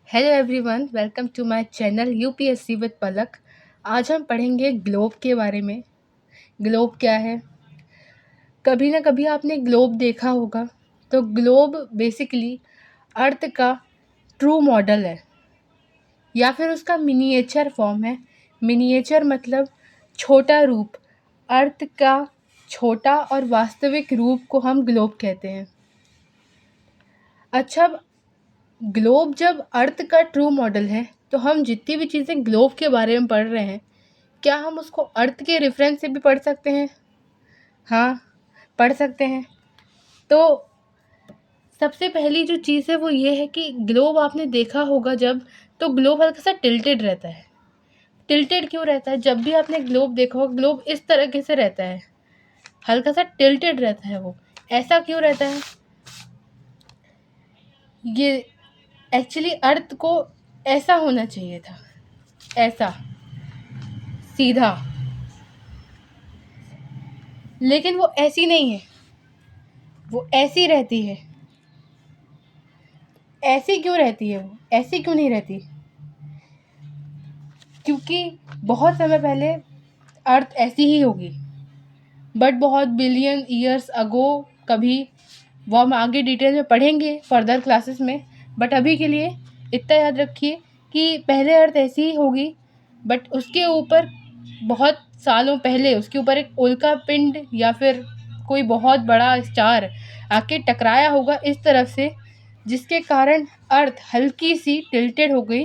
Hello everyone, welcome to my channel UPSC with Palak. आज हम पढ़ेंगे ग्लोब के बारे में। ग्लोब क्या है? कभी ना कभी आपने ग्लोब देखा होगा। तो ग्लोब बेसिकली अर्थ का ट्रू मॉडल है या फिर उसका मिनिएचर फॉर्म है। मिनिएचर मतलब छोटा रूप। अर्थ का छोटा और वास्तविक रूप को हम ग्लोब कहते हैं। अच्छा, ग्लोब जब अर्थ का ट्रू मॉडल है तो हम जितनी भी चीज़ें ग्लोब के बारे में पढ़ रहे हैं, क्या हम उसको अर्थ के रेफरेंस से भी पढ़ सकते हैं? हाँ, पढ़ सकते हैं। तो सबसे पहली जो चीज़ है वो ये है कि ग्लोब आपने देखा होगा जब, तो ग्लोब हल्का सा टिल्टेड रहता है। टिल्टेड क्यों रहता है? जब भी आपने ग्लोब देखा होगा, ग्लोब इस तरीके से रहता है, हल्का सा टिल्टेड रहता है। वो ऐसा क्यों रहता है? ये एक्चुअली अर्थ को ऐसा होना चाहिए था, ऐसा सीधा, लेकिन वो ऐसी नहीं है, वो ऐसी रहती है। ऐसी क्यों रहती है? वो ऐसी क्यों नहीं रहती? क्योंकि बहुत समय पहले अर्थ ऐसी ही होगी, बट बहुत बिलियन ईयर्स अगो कभी, वो हम आगे डिटेल में पढ़ेंगे फर्दर क्लासेस में। बट अभी के लिए इतना याद रखिए कि पहले अर्थ ऐसी ही होगी, बट उसके ऊपर बहुत सालों पहले उसके ऊपर एक उल्का पिंड या फिर कोई बहुत बड़ा स्टार आके टकराया होगा इस तरफ से, जिसके कारण अर्थ हल्की सी टिल्टेड हो गई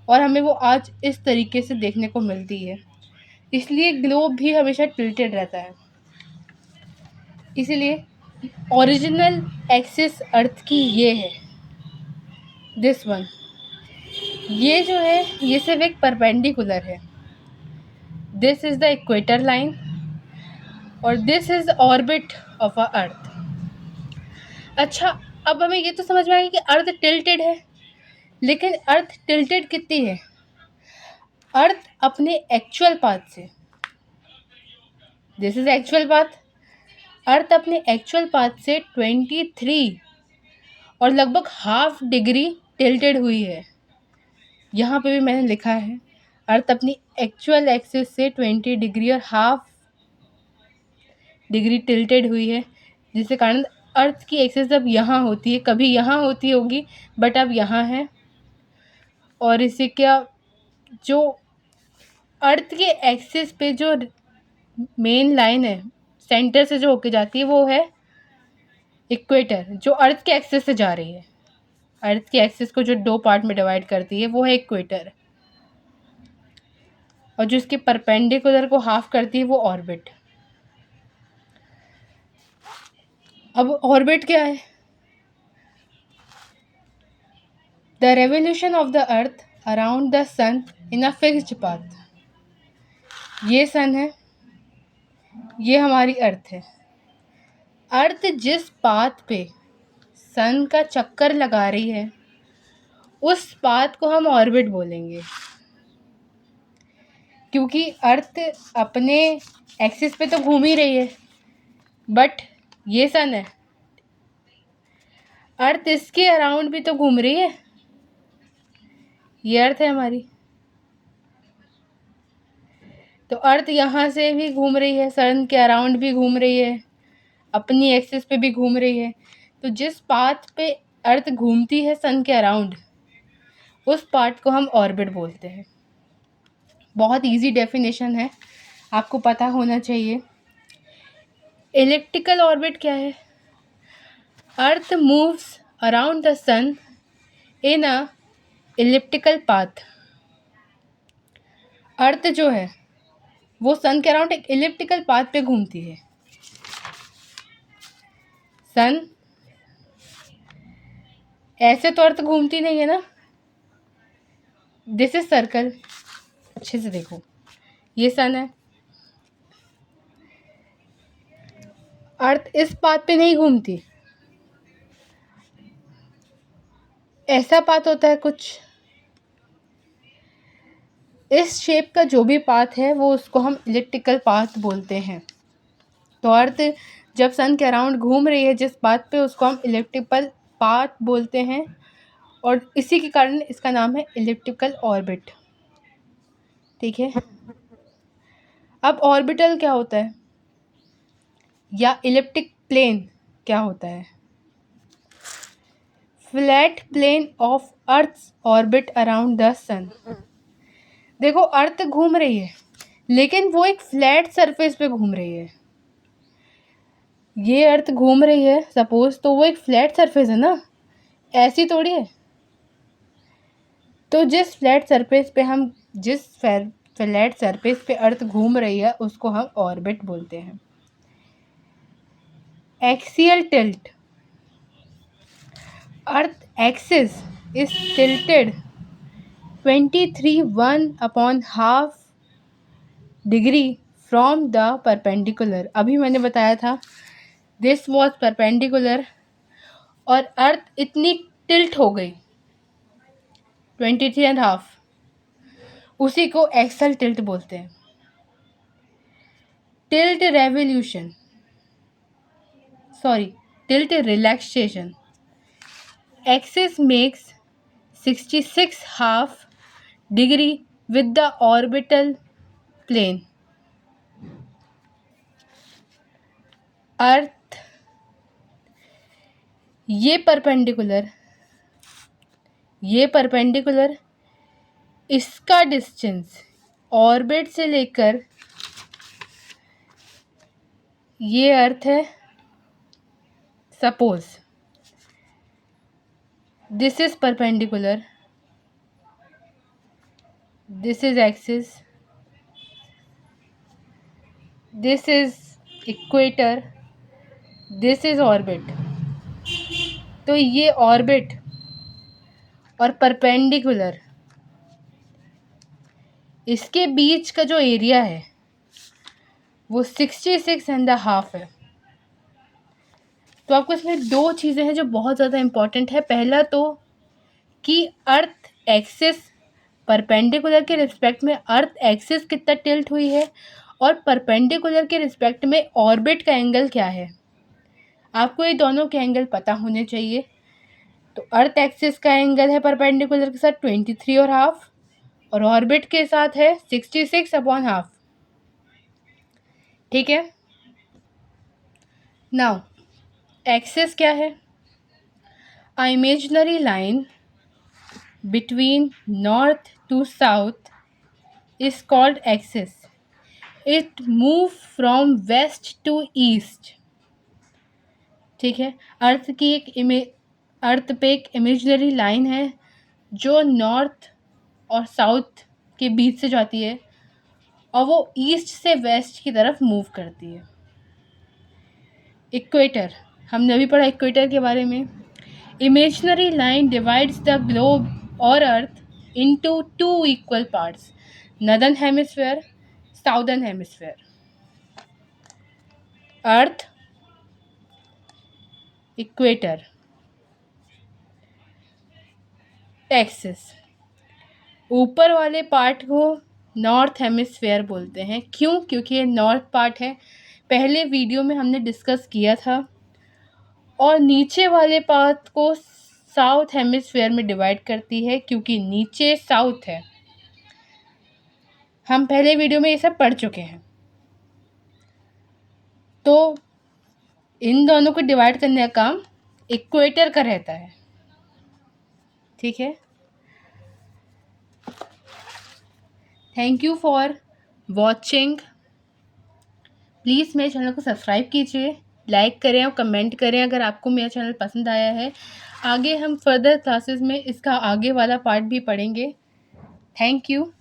और हमें वो आज इस तरीके से देखने को मिलती है। इसलिए ग्लोब भी हमेशा टिल्टेड रहता है। इसलिए ओरिजिनल एक्सिस अर्थ की ये है, दिस वन। ये जो है ये सिर्फ एक परपेंडिकुलर है। This is the equator line और this is orbit of a earth. अच्छा, अब हमें ये तो समझ में आ गया कि अर्थ टिल्टेड है, लेकिन अर्थ टिल्टेड कितनी है? अर्थ अपने एक्चुअल पाथ से, दिस इज एक्चुअल पाथ, अर्थ अपने एक्चुअल पाथ से 23 और लगभग हाफ डिग्री टिल्टेड हुई है। यहाँ पे भी मैंने लिखा है, अर्थ अपनी एक्चुअल एक्सिस से 20 डिग्री और हाफ डिग्री टिल्टेड हुई है, जिसके कारण अर्थ की एक्सिस अब यहाँ होती है, कभी यहाँ होती होगी बट अब यहाँ है। और इसे क्या, जो अर्थ के एक्सिस पे जो मेन लाइन है सेंटर से जो होके जाती है वो है इक्वेटर, जो अर्थ के एक्सिस से जा रही है। अर्थ के एक्सिस को जो दो पार्ट में डिवाइड करती है वो है इक्वेटर, और जो इसके परपेंडिकुलर को हाफ करती है वो ऑर्बिट। अब ऑर्बिट क्या है? The revolution of the earth around the sun in a fixed path. ये सन है, ये हमारी अर्थ है। अर्थ जिस पाथ पे सन का चक्कर लगा रही है उस पाथ को हम ऑर्बिट बोलेंगे, क्योंकि अर्थ अपने एक्सिस पे तो घूम ही रही है, बट ये सन है, अर्थ इसके अराउंड भी तो घूम रही है। ये अर्थ है हमारी, तो अर्थ यहाँ से भी घूम रही है, सन के अराउंड भी घूम रही है, अपनी एक्सिस पे भी घूम रही है। तो जिस पाथ पे अर्थ घूमती है सन के अराउंड, उस पार्ट को हम ऑर्बिट बोलते हैं। बहुत इजी डेफिनेशन है, आपको पता होना चाहिए। इलिप्टिकल ऑर्बिट क्या है? Earth moves around the sun in a elliptical path. Earth जो है वो सन के अराउंड एक इलिप्टिकल पाथ पे घूमती है। सन ऐसे तो अर्थ घूमती नहीं है ना। दिस इज सर्कल, अच्छे से देखो, ये सन है। अर्थ इस पाथ पे नहीं घूमती, ऐसा पाथ होता है कुछ, इस शेप का जो भी पाथ है वो उसको हम इलिप्टिकल पाथ बोलते हैं। तो अर्थ जब सन के अराउंड घूम रही है जिस पाथ पे, उसको हम इलिप्टिकल पाथ बोलते हैं। और इसी के कारण इसका नाम है इलिप्टिकल ऑर्बिट। ठीक है, अब ऑर्बिटल क्या होता है या इलिप्टिक प्लेन क्या होता है? Flat plane of earth's orbit around the sun. देखो, अर्थ घूम रही है लेकिन वो एक फ्लैट सरफेस पे घूम रही है। ये अर्थ घूम रही है सपोज, तो वो एक फ्लैट सरफेस है ना, ऐसी थोड़ी है। तो जिस फ्लैट सरफेस पे अर्थ घूम रही है उसको हम ऑर्बिट बोलते हैं। Axial tilt, earth axis is tilted 23.1/2 degree from the perpendicular. अभी मैंने बताया था दिस वॉज परपेंडिकुलर और अर्थ इतनी टिल्ट हो गई 23.5, उसी को एक्सल टिल्ट बोलते हैं। Tilt relaxation, axis makes 66.5 degree with the orbital plane. अर्थ ये परपेंडिकुलर इसका डिस्टेंस ऑर्बिट से लेकर ये अर्थ है। Suppose this is perpendicular, this is axis, this is equator, this is orbit. तो ये ऑर्बिट और परपेंडिकुलर इसके बीच का जो एरिया है वो 66.5 है। तो आपको इसमें दो चीज़ें हैं जो बहुत ज़्यादा इम्पॉर्टेंट है। पहला तो कि अर्थ एक्सिस परपेंडिकुलर के रिस्पेक्ट में अर्थ एक्सिस कितना टिल्ट हुई है और परपेंडिकुलर के रिस्पेक्ट में ऑर्बिट का एंगल क्या है। आपको ये दोनों के एंगल पता होने चाहिए। तो अर्थ एक्सिस का एंगल है परपेंडिकुलर के साथ 23.5 और ऑर्बिट के साथ है 66.5। ठीक है, नाउ एक्सिस क्या है? A imaginary line between north to south is called axis. It move from west to east. ठीक है, अर्थ पे एक इमेजिनरी लाइन है जो नॉर्थ और साउथ के बीच से जाती है और वो ईस्ट से वेस्ट की तरफ मूव करती है। इक्वेटर, हमने अभी पढ़ा इक्वेटर के बारे में। Imaginary line divides the globe और earth into 2 equal parts, northern hemisphere, southern hemisphere. Earth, equator, axis. ऊपर वाले पार्ट को नॉर्थ हेमिस्फीयर बोलते हैं। क्यों? क्योंकि ये नॉर्थ पार्ट है, पहले वीडियो में हमने डिस्कस किया था। और नीचे वाले पार्ट को साउथ हेमिस्फीयर में डिवाइड करती है क्योंकि नीचे साउथ है। हम पहले वीडियो में ये सब पढ़ चुके हैं। तो इन दोनों को डिवाइड करने का काम इक्वेटर का रहता है। ठीक है, thank you for watching. Please मेरे चैनल को सब्सक्राइब कीजिए, लाइक करें और कमेंट करें अगर आपको मेरा चैनल पसंद आया है। आगे हम फर्दर क्लासेस में इसका आगे वाला पार्ट भी पढ़ेंगे। Thank you.